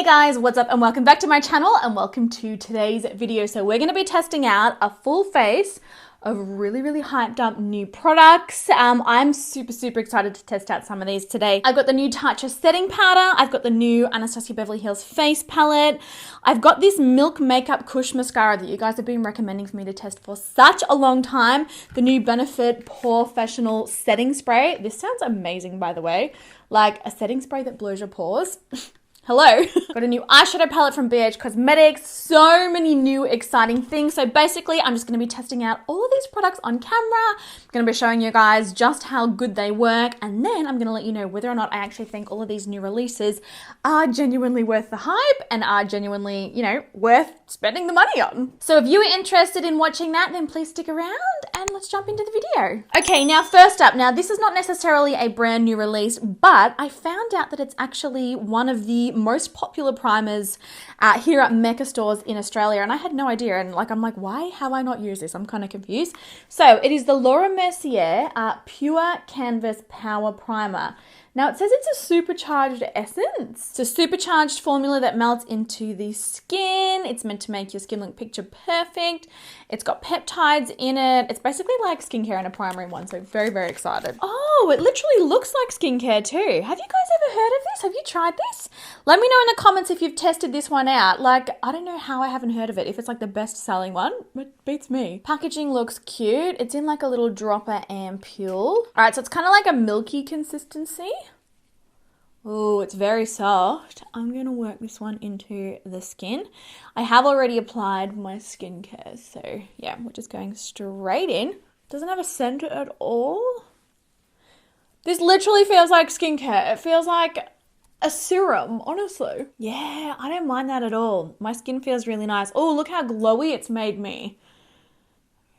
Hey guys, what's up and welcome back to my channel and welcome to today's video. So we're going to be testing out a full face of really hyped up new products. I'm super excited to test out some of these today. I've got the new Tatcha setting powder. I've got the new Anastasia Beverly Hills face palette. I've got this Milk Makeup Kush mascara that you guys have been recommending for me to test for such a long time. The new Benefit Porefessional setting spray. This sounds amazing, by the way. Like a setting spray that blows your pores. Hello. Got a new eyeshadow palette from Gerard Cosmetics. So many new exciting things. So basically, I'm just going to be testing out all of these products on camera. I'm going to be showing you guys just how good they work. And then I'm going to let you know whether or not I actually think all of these new releases are genuinely worth the hype and are genuinely, you know, worth spending the money on. So if you are interested in watching that, then please stick around and let's jump into the video. Okay, now first up, now this is not necessarily a brand new release, but I found out that it's actually one of the most popular primers here at Mecca stores in Australia, and I had no idea, and I'm like, why have I not used this? I'm kind of confused. So it is the Mercier Pure Canvas Power Primer. Now it says it's a supercharged essence. It's a supercharged formula that melts into the skin. It's meant to make your skin look picture perfect. It's got peptides in it. It's basically like skincare and a primer in one, so very excited. Oh, it literally looks like skincare too. Have you guys ever heard of this? Have you tried this? Let me know in the comments if you've tested this one out. Like, I don't know how I haven't heard of it. If it's like the best selling one, it beats me. Packaging looks cute. It's in like a little dropper ampule. All right, so it's kind of like a milky consistency. Oh, it's very soft. I'm going to work this one into the skin. I have already applied my skincare, so yeah, we're just going straight in. Doesn't have a scent at all. This literally feels like skincare. It feels like a serum, honestly. Yeah, I don't mind that at all. My skin feels really nice. Oh, look how glowy it's made me.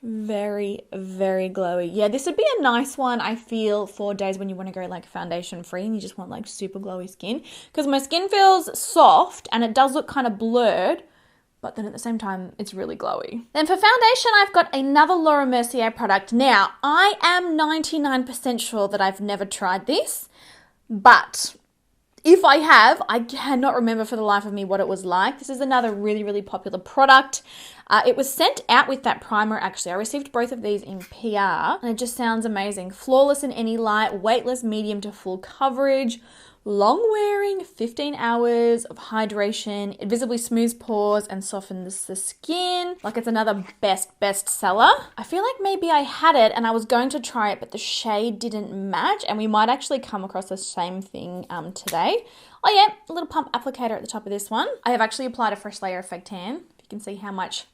Very glowy. Yeah, this would be a nice one, I feel, for days when you want to go like foundation free and you just want like super glowy skin, because my skin feels soft and it does look kind of blurred, but then at the same time it's really glowy. Then for foundation, I've got another Laura Mercier product. Now I am 99% sure that I've never tried this, but if I have, I cannot remember for the life of me what it was like. This is another really popular product. It was sent out with that primer, actually. I received both of these in PR, and it just sounds amazing. Flawless in any light, weightless, medium to full coverage, long wearing, 15 hours of hydration. It visibly smooths pores and softens the skin. Like, it's another best seller. I feel like maybe I had it and I was going to try it, but the shade didn't match, and we might actually come across the same thing today. Oh yeah, a little pump applicator at the top of this one. I have actually applied a fresh layer of fake tan. If you can see how much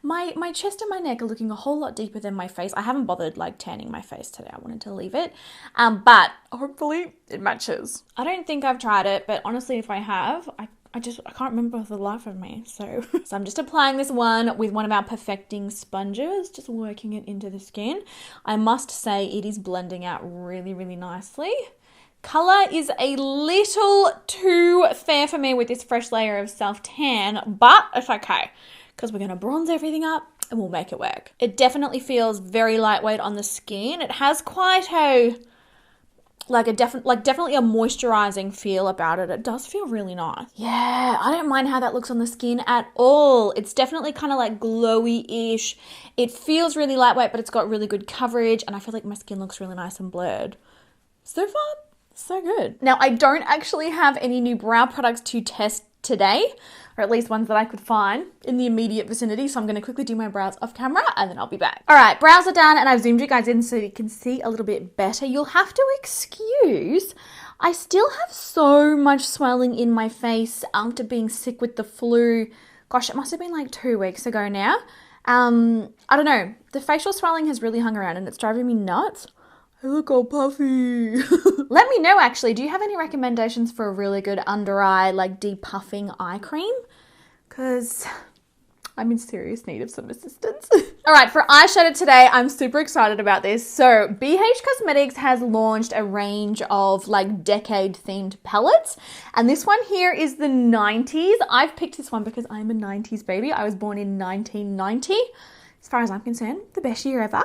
my chest and my neck are looking a whole lot deeper than my face. I haven't bothered like tanning my face today. I wanted to leave it. But hopefully it matches. I don't think I've tried it, but honestly, if I have, I can't remember for the life of me. So I'm just applying this one with one of our perfecting sponges, just working it into the skin. I must say it is blending out really nicely. Color is a little too fair for me with this fresh layer of self-tan, but it's okay, because we're going to bronze everything up and we'll make it work. It definitely feels very lightweight on the skin. It has quite a, definitely a moisturizing feel about it. It does feel really nice. Yeah, I don't mind how that looks on the skin at all. It's definitely kind of like glowy-ish. It feels really lightweight, but it's got really good coverage, and I feel like my skin looks really nice and blurred. So far, so good. Now, I don't actually have any new brow products to test today, or at least ones that I could find in the immediate vicinity. So I'm going to quickly do my brows off camera and then I'll be back. All right, brows are done and I've zoomed you guys in so you can see a little bit better. You'll have to excuse, I still have so much swelling in my face after being sick with the flu. Gosh, it must have been like 2 weeks ago now. I don't know. The facial swelling has really hung around and it's driving me nuts. I look all puffy. Let me know, actually, do you have any recommendations for a really good under eye, like depuffing eye cream? Because I'm in serious need of some assistance. All right, for eyeshadow today, I'm super excited about this. So BH Cosmetics has launched a range of like decade themed palettes. And this one here is the 90s. I've picked this one because I'm a 90s baby. I was born in 1990. As far as I'm concerned, the best year ever.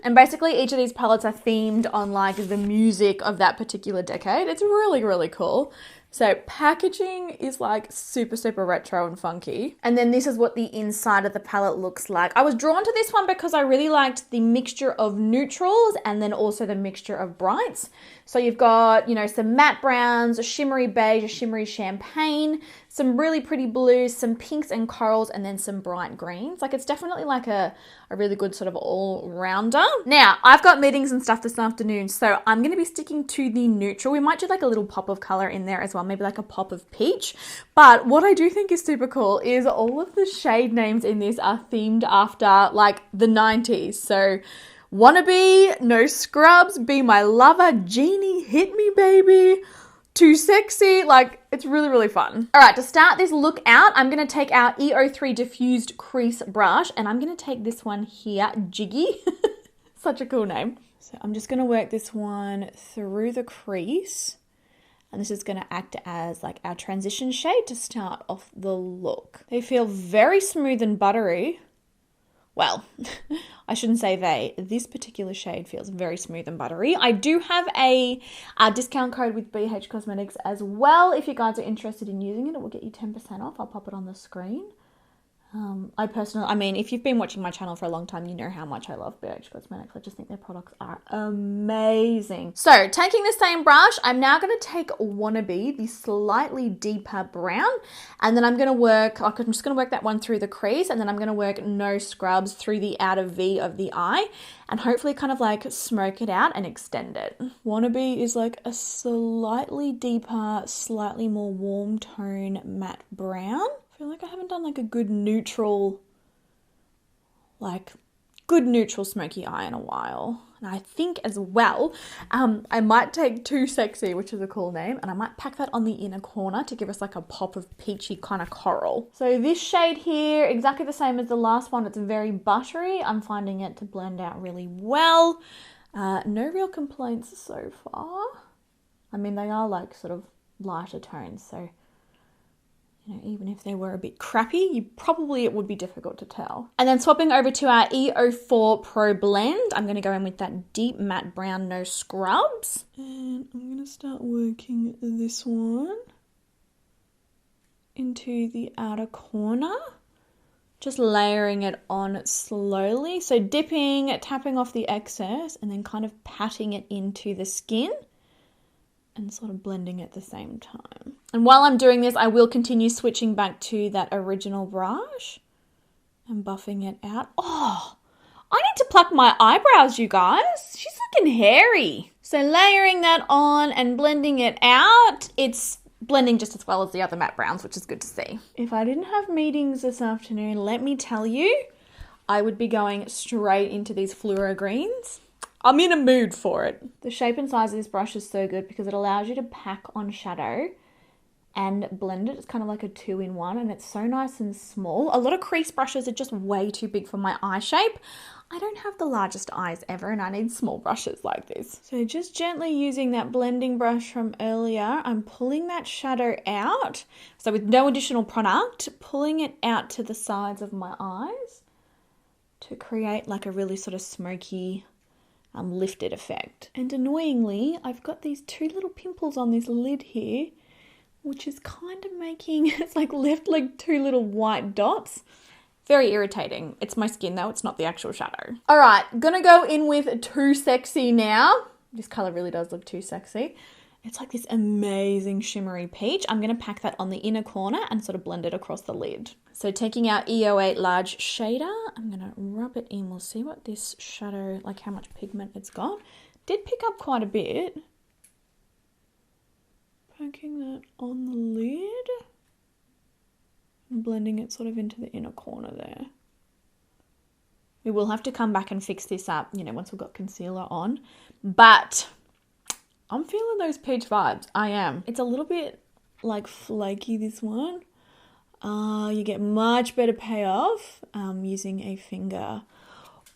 And basically each of these palettes are themed on like the music of that particular decade. It's really cool. So packaging is like super, super retro and funky. And then this is what the inside of the palette looks like. I was drawn to this one because I really liked the mixture of neutrals and then also the mixture of brights. So you've got, you know, some matte browns, a shimmery beige, a shimmery champagne, some really pretty blues, some pinks and corals, and then some bright greens. Like it's definitely like a really good sort of all-rounder. Now, I've got meetings and stuff this afternoon, so I'm going to be sticking to the neutral. We might do like a little pop of color in there as well, maybe like a pop of peach. But what I do think is super cool is all of the shade names in this are themed after like the 90s. So Wannabe, No Scrubs, Be My Lover, Genie, Hit Me Baby, Too Sexy. Like it's really, really fun. All right, to start this look out, I'm going to take our EO3 diffused crease brush and I'm going to take this one here, Jiggy. Such a cool name. So I'm just going to work this one through the crease. And this is going to act as like our transition shade to start off the look. They feel very smooth and buttery. Well, I shouldn't say they. This particular shade feels very smooth and buttery. I do have a discount code with BH Cosmetics as well. If you guys are interested in using it, it will get you 10% off. I'll pop it on the screen. I mean, if you've been watching my channel for a long time, you know how much I love BH Cosmetics. I just think their products are amazing. So taking the same brush, I'm now going to take Wannabe, the slightly deeper brown, and then I'm just going to work that one through the crease, and then I'm going to work No Scrubs through the outer V of the eye, and hopefully kind of like smoke it out and extend it. Wannabe is like a slightly deeper, slightly more warm tone matte brown. I feel like I haven't done like a good neutral smoky eye in a while. And I think as well, I might take Too Sexy, which is a cool name, and I might pack that on the inner corner to give us like a pop of peachy kind of coral. So this shade here, exactly the same as the last one. It's very buttery. I'm finding it to blend out really well. No real complaints so far. I mean, they are like sort of lighter tones, so you know, even if they were a bit crappy, it would be difficult to tell. And then swapping over to our EO4 Pro Blend, I'm going to go in with that deep matte brown No Scrubs. And I'm going to start working this one into the outer corner. Just layering it on slowly. So dipping, tapping off the excess, and then kind of patting it into the skin and sort of blending at the same time. And while I'm doing this, I will continue switching back to that original brush and buffing it out. Oh, I need to pluck my eyebrows, you guys. She's looking hairy. So layering that on and blending it out, it's blending just as well as the other matte browns, which is good to see. If I didn't have meetings this afternoon, let me tell you, I would be going straight into these fluoro greens. I'm in a mood for it. The shape and size of this brush is so good because it allows you to pack on shadow and blend it. It's kind of like a 2-in-1 and it's so nice and small. A lot of crease brushes are just way too big for my eye shape. I don't have the largest eyes ever and I need small brushes like this. So just gently using that blending brush from earlier, I'm pulling that shadow out. So with no additional product, pulling it out to the sides of my eyes to create like a really sort of smoky, lifted effect. And annoyingly, I've got these two little pimples on this lid here, which is kind of making, it's like left like two little white dots. Very irritating. It's my skin though, it's not the actual shadow. All right, gonna go in with Too Sexy now. This color really does look too sexy. It's like this amazing shimmery peach. I'm gonna pack that on the inner corner and sort of blend it across the lid. So taking our EO8 large shader, I'm gonna rub it in. We'll see what this shadow, like how much pigment it's got. Did pick up quite a bit. Packing that on the lid. And blending it sort of into the inner corner there. We will have to come back and fix this up, you know, once we've got concealer on. But I'm feeling those peach vibes. I am. It's a little bit like flaky, this one. You get much better payoff using a finger.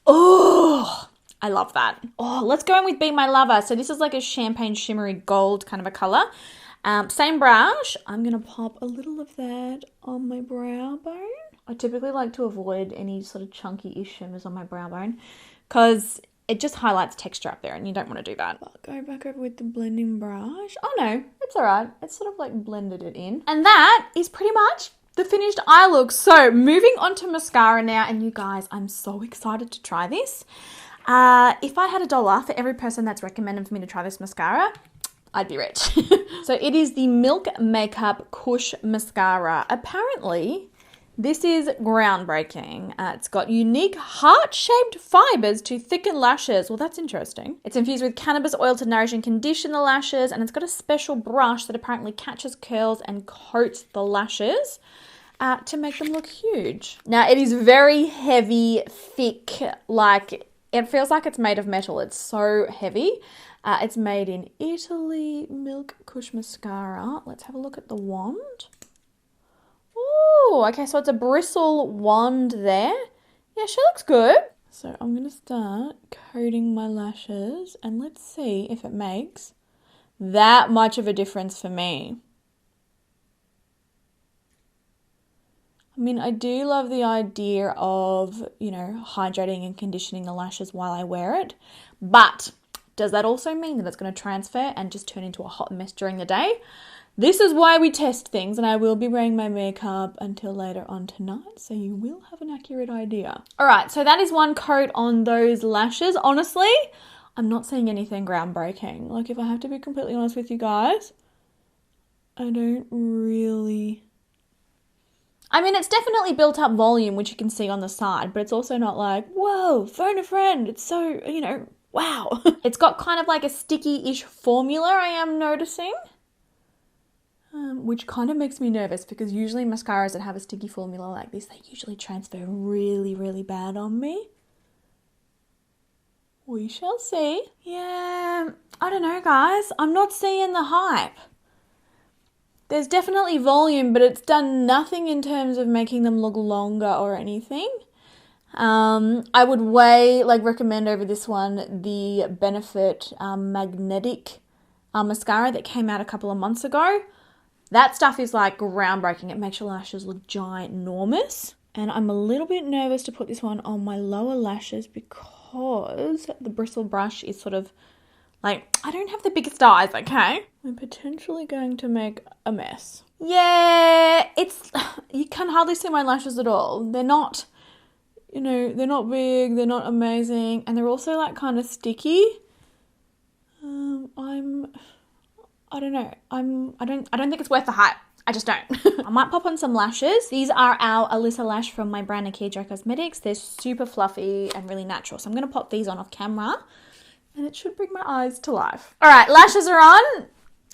Oh, I love that. Oh, let's go in with Be My Lover. So this is like a champagne shimmery gold kind of a color. Same brush. I'm going to pop a little of that on my brow bone. I typically like to avoid any sort of chunky-ish shimmers on my brow bone because it just highlights texture up there and you don't want to do that. I'll go back over with the blending brush. Oh no, it's all right. It's sort of like blended it in. And that is pretty much the finished eye look. So moving on to mascara now. And you guys, I'm so excited to try this. If I had $1 for every person that's recommended for me to try this mascara, I'd be rich. So it is the Milk Makeup Kush Mascara. Apparently, this is groundbreaking. It's got unique heart-shaped fibers to thicken lashes. Well, that's interesting. It's infused with cannabis oil to nourish and condition the lashes, and it's got a special brush that apparently catches curls and coats the lashes to make them look huge. Now, it is very heavy, thick, like it feels like it's made of metal. It's so heavy. It's made in Italy, Milk Kush Mascara. Let's have a look at the wand. Oh, okay, so it's a bristle wand there. Yeah, she looks good. So I'm going to start coating my lashes and let's see if it makes that much of a difference for me. I mean, I do love the idea of, you know, hydrating and conditioning the lashes while I wear it, but does that also mean that it's going to transfer and just turn into a hot mess during the day? This is why we test things, and I will be wearing my makeup until later on tonight, so you will have an accurate idea. All right, so that is one coat on those lashes. Honestly, I'm not seeing anything groundbreaking. Like, if I have to be completely honest with you guys, I don't really... I mean, it's definitely built up volume, which you can see on the side, but it's also not like, whoa, phone a friend. It's so, you know, wow. It's got kind of like a sticky-ish formula, I am noticing. Which kind of makes me nervous because usually mascaras that have a sticky formula like this, they usually transfer really, really bad on me. We shall see. Yeah, I don't know, guys. I'm not seeing the hype. There's definitely volume, but it's done nothing in terms of making them look longer or anything. I would recommend over this one the Benefit Magnetic mascara that came out a couple of months ago. That stuff is like groundbreaking. It makes your lashes look ginormous. And I'm a little bit nervous to put this one on my lower lashes because the bristle brush is sort of like, I don't have the biggest eyes, okay? I'm potentially going to make a mess. Yeah, you can hardly see my lashes at all. They're not, you know, they're not big, they're not amazing, and they're also like kind of sticky. I don't know. I don't think it's worth the hype. I just don't. I might pop on some lashes. These are our Alyssa lash from my brand Nikkia Cosmetics. They're super fluffy and really natural. So I'm going to pop these on off camera and it should bring my eyes to life. All right, lashes are on.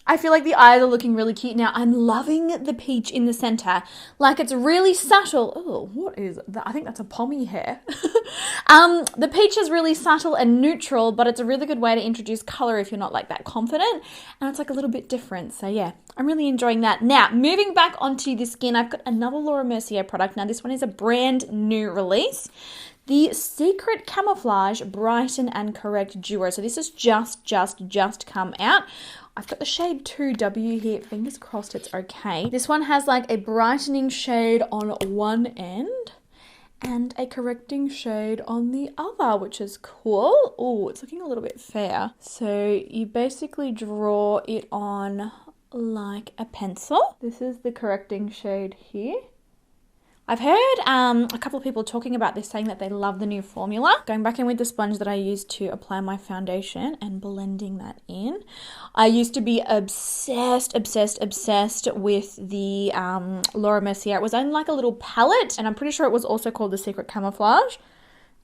I feel like the eyes are looking really cute now. I'm loving the peach in the center. Like, it's really subtle. Oh, what is that? I think that's a pommy hair. The peach is really subtle and neutral, but it's a really good way to introduce color if you're not like that confident. And it's like a little bit different. So yeah, I'm really enjoying that. Now, moving back onto the skin, I've got another Laura Mercier product. Now, this one is a brand new release. The Secret Camouflage Brighten and Correct Duo. So this has just come out. I've got the shade 2W here. Fingers crossed it's okay. This one has like a brightening shade on one end and a correcting shade on the other, which is cool. Oh, it's looking a little bit fair. So you basically draw it on like a pencil. This is the correcting shade here. I've heard a couple of people talking about this, saying that they love the new formula. Going back in with the sponge that I used to apply my foundation and blending that in. I used to be obsessed with the Laura Mercier. It was in like a little palette, and I'm pretty sure it was also called the Secret Camouflage. It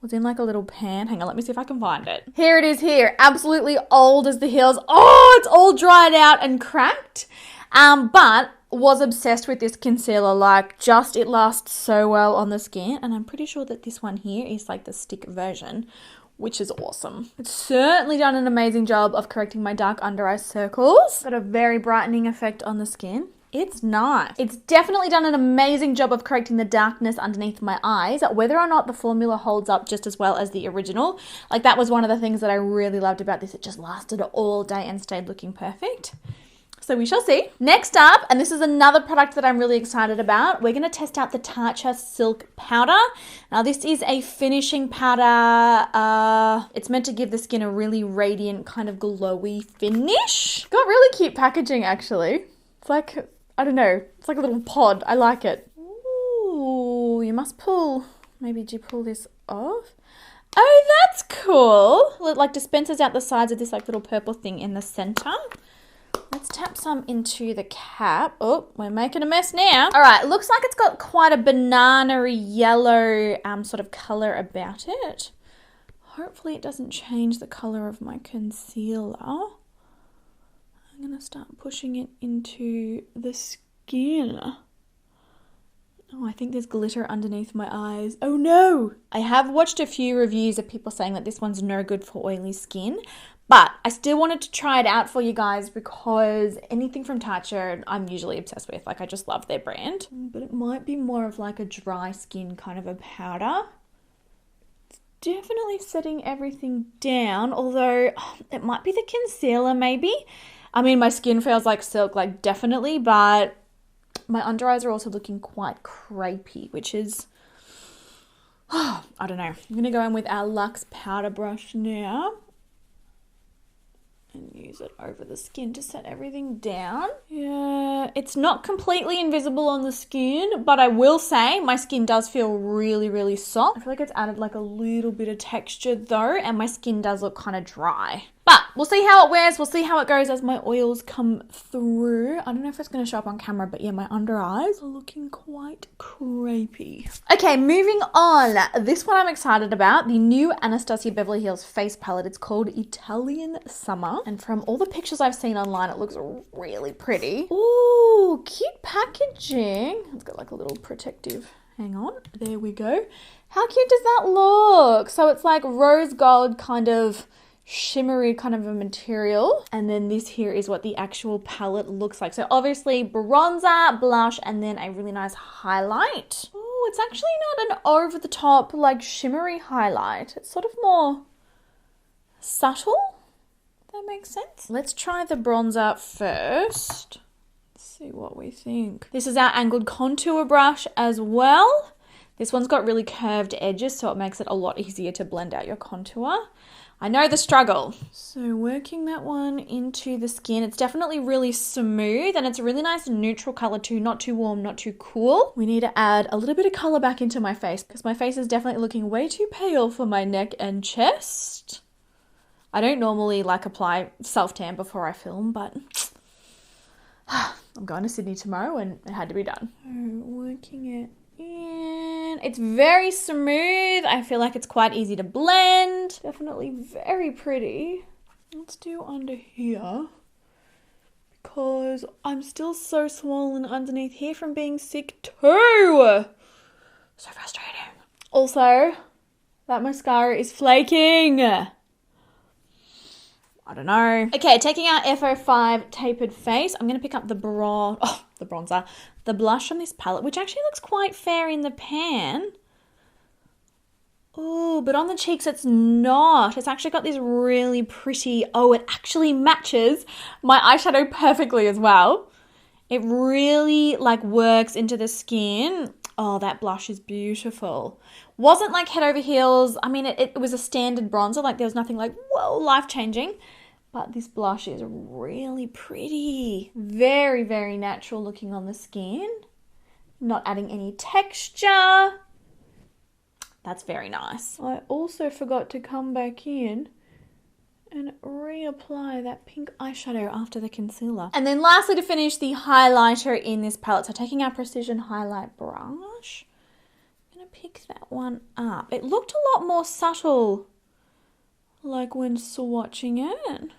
was in like a little pan. Hang on, let me see if I can find it. Here it is here. Absolutely old as the hills. Oh, it's all dried out and cracked. But was obsessed with this concealer. Like, it lasts so well on the skin, and I'm pretty sure that this one here is like the stick version, which is awesome. It's certainly done an amazing job of correcting my dark under eye circles. Got a very brightening effect on the skin. It's nice. It's definitely done an amazing job of correcting the darkness underneath my eyes. Whether or not the formula holds up just as well as the original, like, that was one of the things that I really loved about this. It just lasted all day and stayed looking perfect. So we shall see. Next up, and this is another product that I'm really excited about, we're going to test out the Tatcha Silk Powder. Now this is a finishing powder. It's meant to give the skin a really radiant kind of glowy finish. Got really cute packaging actually. It's like, I don't know, it's like a little pod. I like it. Ooh, you must pull, maybe do you pull this off? Oh, that's cool. It like dispenses out the sides of this like little purple thing in the center. Let's tap some into the cap. Oh, we're making a mess now. All right, looks like it's got quite a banana-y yellow sort of color about it. Hopefully it doesn't change the color of my concealer. I'm gonna start pushing it into the skin. Oh, I think there's glitter underneath my eyes. Oh no! I have watched a few reviews of people saying that this one's no good for oily skin, but I still wanted to try it out for you guys because anything from Tatcha I'm usually obsessed with. Like, I just love their brand. But it might be more of like a dry skin kind of a powder. It's definitely setting everything down, although it might be the concealer maybe. I mean, my skin feels like silk, like definitely, but my under eyes are also looking quite crepey, which is, I don't know. I'm going to go in with our Luxe powder brush now and use it over the skin to set everything down. Yeah, it's not completely invisible on the skin, but I will say my skin does feel really, really soft. I feel like it's added like a little bit of texture though, and my skin does look kind of dry. But we'll see how it wears. We'll see how it goes as my oils come through. I don't know if it's going to show up on camera, but yeah, my under eyes are looking quite crepey. Okay, moving on. This one I'm excited about. The new Anastasia Beverly Hills face palette. It's called Italian Summer. And from all the pictures I've seen online, it looks really pretty. Ooh, cute packaging. It's got like a little protective. Hang on. There we go. How cute does that look? So it's like rose gold kind of shimmery kind of a material, and then this here is what the actual palette looks like. So obviously bronzer, blush, and then a really nice highlight. Oh, it's actually not an over the top like shimmery highlight. It's sort of more subtle, if that makes sense. Let's try the bronzer first. Let's see what we think. This is our angled contour brush as well. This one's got really curved edges, so it makes it a lot easier to blend out your contour. I know the struggle. So working that one into the skin, it's definitely really smooth and it's a really nice neutral color too, not too warm, not too cool. We need to add a little bit of color back into my face because my face is definitely looking way too pale for my neck and chest. I don't normally like apply self-tan before I film, but I'm going to Sydney tomorrow and it had to be done. So working it in. It's very smooth. I feel like it's quite easy to blend. Definitely very pretty. Let's do under here because I'm still so swollen underneath here from being sick too. So frustrating. Also, that mascara is flaking. I don't know. Okay, taking out F05 Tapered Face, I'm going to pick up the bronzer, the blush on this palette, which actually looks quite fair in the pan. Oh, but on the cheeks it's not. It's actually got this really pretty, it actually matches my eyeshadow perfectly as well. It really like works into the skin. Oh, that blush is beautiful. Wasn't like head over heels. I mean, it was a standard bronzer. Like there was nothing like, whoa, life-changing. But this blush is really pretty. Very, very natural looking on the skin. Not adding any texture. That's very nice. I also forgot to come back in and reapply that pink eyeshadow after the concealer. And then lastly, to finish, the highlighter in this palette. So taking our Precision Highlight brush, I'm going to pick that one up. It looked a lot more subtle, like when swatching it.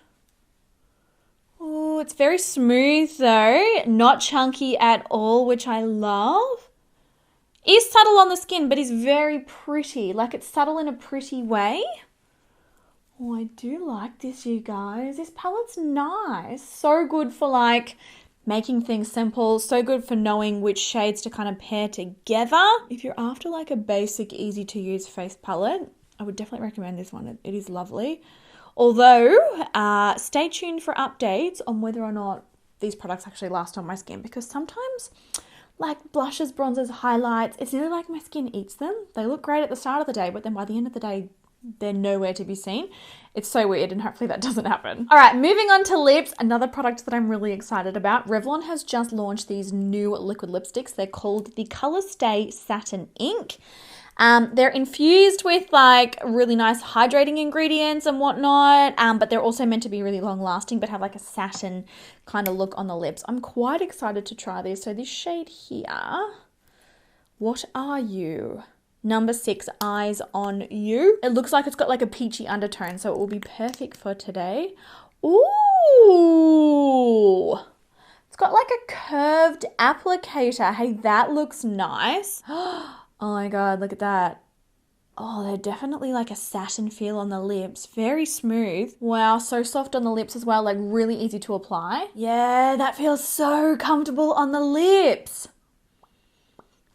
Oh, it's very smooth though, not chunky at all, which I love. Is subtle on the skin, but is very pretty. Like it's subtle in a pretty way. Oh, I do like this, you guys. This palette's nice. So good for like making things simple. So good for knowing which shades to kind of pair together. If you're after like a basic, easy to use face palette, I would definitely recommend this one. It is lovely. Although, stay tuned for updates on whether or not these products actually last on my skin, because sometimes like blushes, bronzers, highlights, it's nearly like my skin eats them. They look great at the start of the day, but then by the end of the day, they're nowhere to be seen. It's so weird, and hopefully that doesn't happen. All right, moving on to lips, another product that I'm really excited about. Revlon has just launched these new liquid lipsticks. They're called the Color Stay Satin Ink. They're infused with like really nice hydrating ingredients and whatnot, but they're also meant to be really long lasting, but have like a satin kind of look on the lips. I'm quite excited to try these. So this shade here, What Are You? Number 6, Eyes on You. It looks like it's got like a peachy undertone, so it will be perfect for today. Ooh, it's got like a curved applicator. Hey, that looks nice. Oh my God, look at that. Oh, they're definitely like a satin feel on the lips. Very smooth. Wow, so soft on the lips as well, like really easy to apply. Yeah, that feels so comfortable on the lips.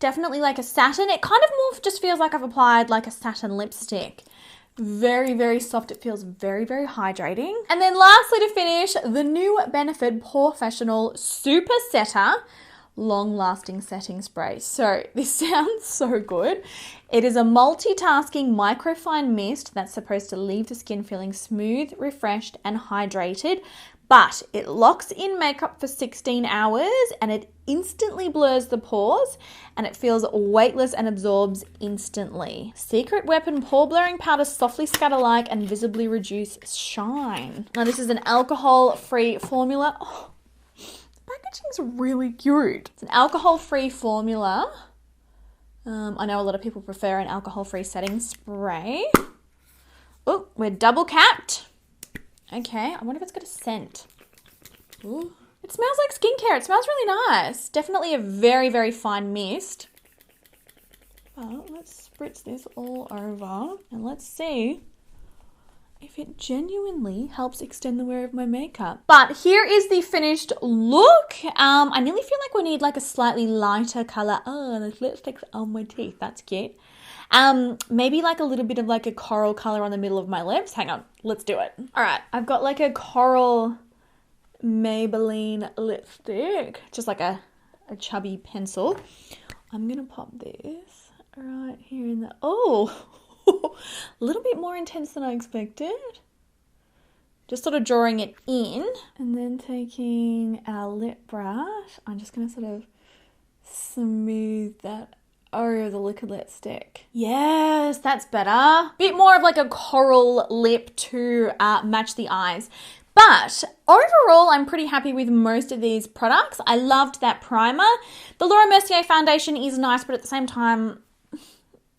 Definitely like a satin. It kind of more just feels like I've applied like a satin lipstick. Very, very soft. It feels very, very hydrating. And then lastly to finish, the new Benefit Professional Super Setter long-lasting setting spray. So this sounds so good. It is a multitasking microfine mist that's supposed to leave the skin feeling smooth, refreshed, and hydrated, but it locks in makeup for 16 hours and it instantly blurs the pores, and it feels weightless and absorbs instantly. Secret weapon pore blurring powder softly scatter like and visibly reduce shine. Now this is an alcohol-free formula. Oh, packaging's really cute. It's an alcohol-free formula. I know a lot of people prefer an alcohol-free setting spray. Oh, we're double capped. Okay, I wonder if it's got a scent. Ooh. It smells like skincare. It smells really nice. Definitely a very, very fine mist. But let's spritz this all over and let's see if it genuinely helps extend the wear of my makeup. But here is the finished look. I nearly feel like we need like a slightly lighter color. Oh, the lipstick's on my teeth. That's cute. Maybe like a little bit of like a coral color on the middle of my lips. Hang on, let's do it. All right, I've got like a coral Maybelline lipstick, just like a chubby pencil. I'm gonna pop this right here in the, oh, a little bit more intense than I expected. Just sort of drawing it in and then taking our lip brush. I'm just gonna sort of smooth that over the liquid lipstick. Yes, that's better. Bit more of like a coral lip to match the eyes. But overall, I'm pretty happy with most of these products. I loved that primer. The Laura Mercier foundation is nice, but at the same time,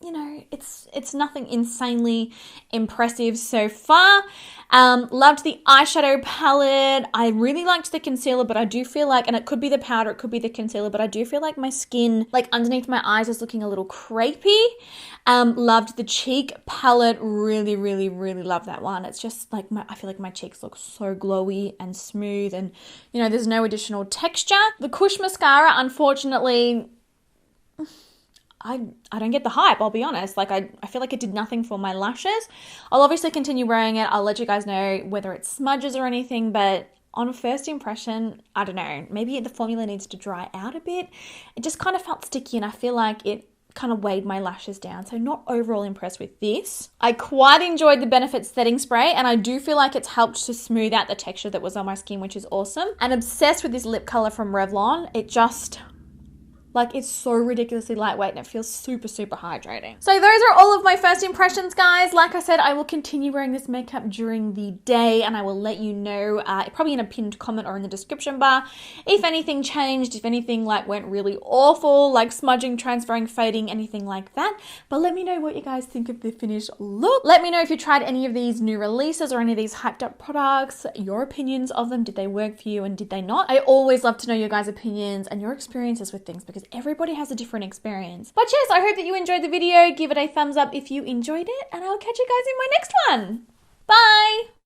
you know, it's nothing insanely impressive so far. Loved the eyeshadow palette. I really liked the concealer, but I do feel like, and it could be the powder, it could be the concealer, but I do feel like my skin, like underneath my eyes, is looking a little crepey. Loved the cheek palette. Really, really, really love that one. It's just like I feel like my cheeks look so glowy and smooth, and you know, there's no additional texture. The Kush mascara, unfortunately, I don't get the hype, I'll be honest. Like, I feel like it did nothing for my lashes. I'll obviously continue wearing it. I'll let you guys know whether it smudges or anything, but on a first impression, I don't know. Maybe the formula needs to dry out a bit. It just kind of felt sticky, and I feel like it kind of weighed my lashes down. So not overall impressed with this. I quite enjoyed the Benefit setting spray, and I do feel like it's helped to smooth out the texture that was on my skin, which is awesome. And obsessed with this lip color from Revlon. It just, like, it's so ridiculously lightweight and it feels super, super hydrating. So those are all of my first impressions, guys. Like I said, I will continue wearing this makeup during the day, and I will let you know, probably in a pinned comment or in the description bar, if anything changed, if anything like went really awful, like smudging, transferring, fading, anything like that. But let me know what you guys think of the finished look. Let me know if you tried any of these new releases or any of these hyped up products, your opinions of them. Did they work for you and did they not? I always love to know your guys' opinions and your experiences with things, because everybody has a different experience. But yes, I hope that you enjoyed the video. Give it a thumbs up if you enjoyed it, and I'll catch you guys in my next one. Bye!